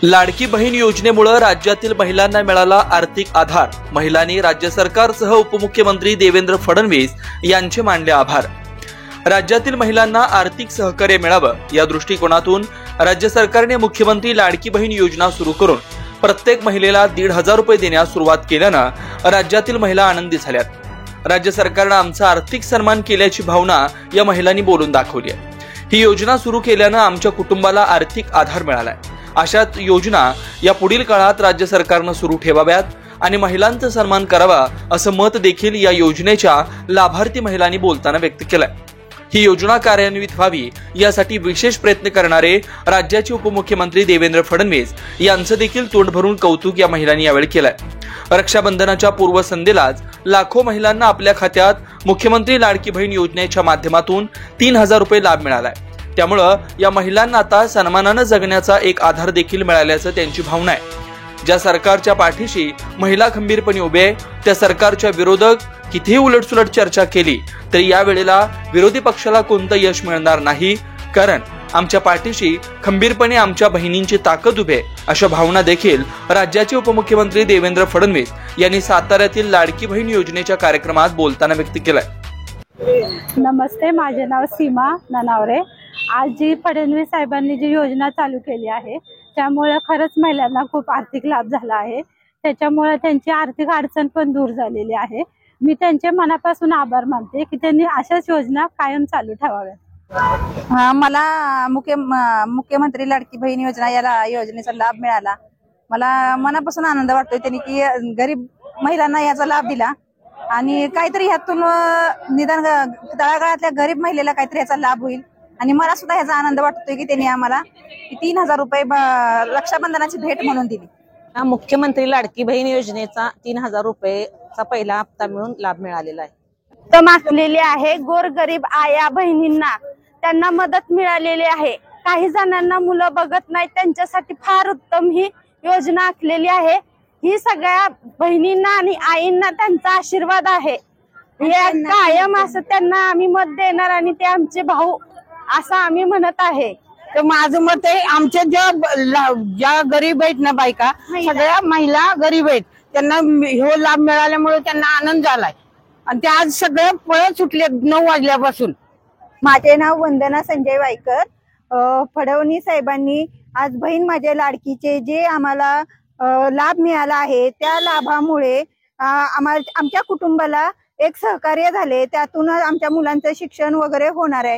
लाडकी बहीण योजनेमुळे राज्यातील महिलांना मिळाला आर्थिक आधार। महिलांनी राज्य सरकारसह उपमुख्यमंत्री देवेंद्र फडणवीस यांचे मानले आभार। राज्यातील महिलांना आर्थिक सहकार्य मिळावं या दृष्टिकोनातून राज्य सरकारने मुख्यमंत्री लाडकी बहीण योजना सुरू करून प्रत्येक महिलेला 1,500 रुपये देण्यास सुरुवात केल्यानं राज्यातील महिला आनंदी झाल्यात। राज्य सरकारने आमचा आर्थिक सन्मान केल्याची भावना या महिलांनी बोलून दाखवली आहे। ही योजना सुरू केल्यानं आमच्या कुटुंबाला आर्थिक आधार मिळालाय। अशाच योजना या पुढील काळात राज्य सरकारने सुरू ठेवाव्यात आणि महिलांचा सन्मान करावा असं मत देखील या योजनेच्या लाभार्थी महिलांनी बोलताना व्यक्त केलंय। ही योजना कार्यान्वित व्हावी यासाठी विशेष प्रयत्न करणारे राज्याचे उपमुख्यमंत्री देवेंद्र फडणवीस यांचं देखील तोंड भरून कौतुक या महिलांनी यावेळी केलंय। रक्षाबंधनाच्या पूर्वसंध्येलाच लाखो महिलांना आपल्या खात्यात मुख्यमंत्री लाडकी बहीण योजनेच्या माध्यमातून 3,000 रुपये लाभ मिळालाय। त्यामुळे या महिलांना आता सन्मानाने जगण्याचा एक आधार देखील मिळाल्याचं त्यांची भावना आहे। ज्या सरकारच्या पाठीशी महिला खंबीरपणे उभे आहे त्या सरकारच्या विरोधक कितीही उलटसुलट चर्चा केली तरी या वेळेला विरोधी पक्षाला कोणतं यश मिळणार नाही, कारण आमच्या पाठीशी खंबीरपणे आमच्या बहिणींची ताकद उभे अशा भावना देखील राज्याचे उपमुख्यमंत्री देवेंद्र फडणवीस यांनी साताऱ्यातील लाडकी बहीण योजनेच्या कार्यक्रमात बोलताना व्यक्त केलंय। नमस्ते, माझे नाव सीमा ननावरे। आज जी फडणवीस साहेबांनी जी योजना चालू केली आहे त्यामुळे खरंच महिलांना खूप आर्थिक लाभ झाला आहे। त्याच्यामुळे त्यांची आर्थिक अडचण पण दूर झालेली आहे। मी त्यांचे मनापासून आभार मानते की त्यांनी अशाच योजना कायम चालू ठेवाव्यात। मला मुख्यमंत्री लाडकी बहीण योजना या योजनेचा लाभ मिळाला। मला मनापासून आनंद वाटतोय त्यांनी की गरीब महिलांना याचा लाभ दिला आणि काहीतरी ह्यातून निदान तळागाळातल्या गरीब महिलेला काहीतरी याचा लाभ होईल आणि मला सुद्धा ह्याचा आनंद वाटतोय की त्यांनी आम्हाला 3,000 रुपये रक्षाबंधनाची भेट म्हणून दिली। मुख्यमंत्री लाडकी बहीण योजनेचा 3,000 रुपयेचा पहिला हप्ता मिळून लाभ मिळालेला आहे। उत्तम असलेली आहे। गोरगरीब आया बहिणींना त्यांना मदत मिळालेली आहे। काही जणांना मुलं बघत नाही त्यांच्यासाठी फार उत्तम ही योजना आखलेली आहे। ही सगळ्या बहिणींना आणि आईंना त्यांचा आशीर्वाद आहे। कायम असं त्यांना आम्ही मत देणार आणि ते आमचे भाऊ असं आम्ही म्हणत आहे। तर माझं मत आहे आमच्या ज्या गरीब आहेत ना बायका, सगळ्या महिला गरीब आहेत, त्यांना हो लाभ मिळाल्यामुळे त्यांना आनंद झालाय आणि ते आज सगळे पळत सुटले 9 वाजल्यापासून। माझे नाव वंदना संजय वायकर। फडणवीस साहेबांनी आज बहीण माझ्या लाडकीचे जे आम्हाला लाभ मिळाला आहे त्या लाभामुळे आमच्या कुटुंबाला एक सहकार्य झाले। त्यातून आमच्या मुलांचं शिक्षण वगैरे होणार आहे।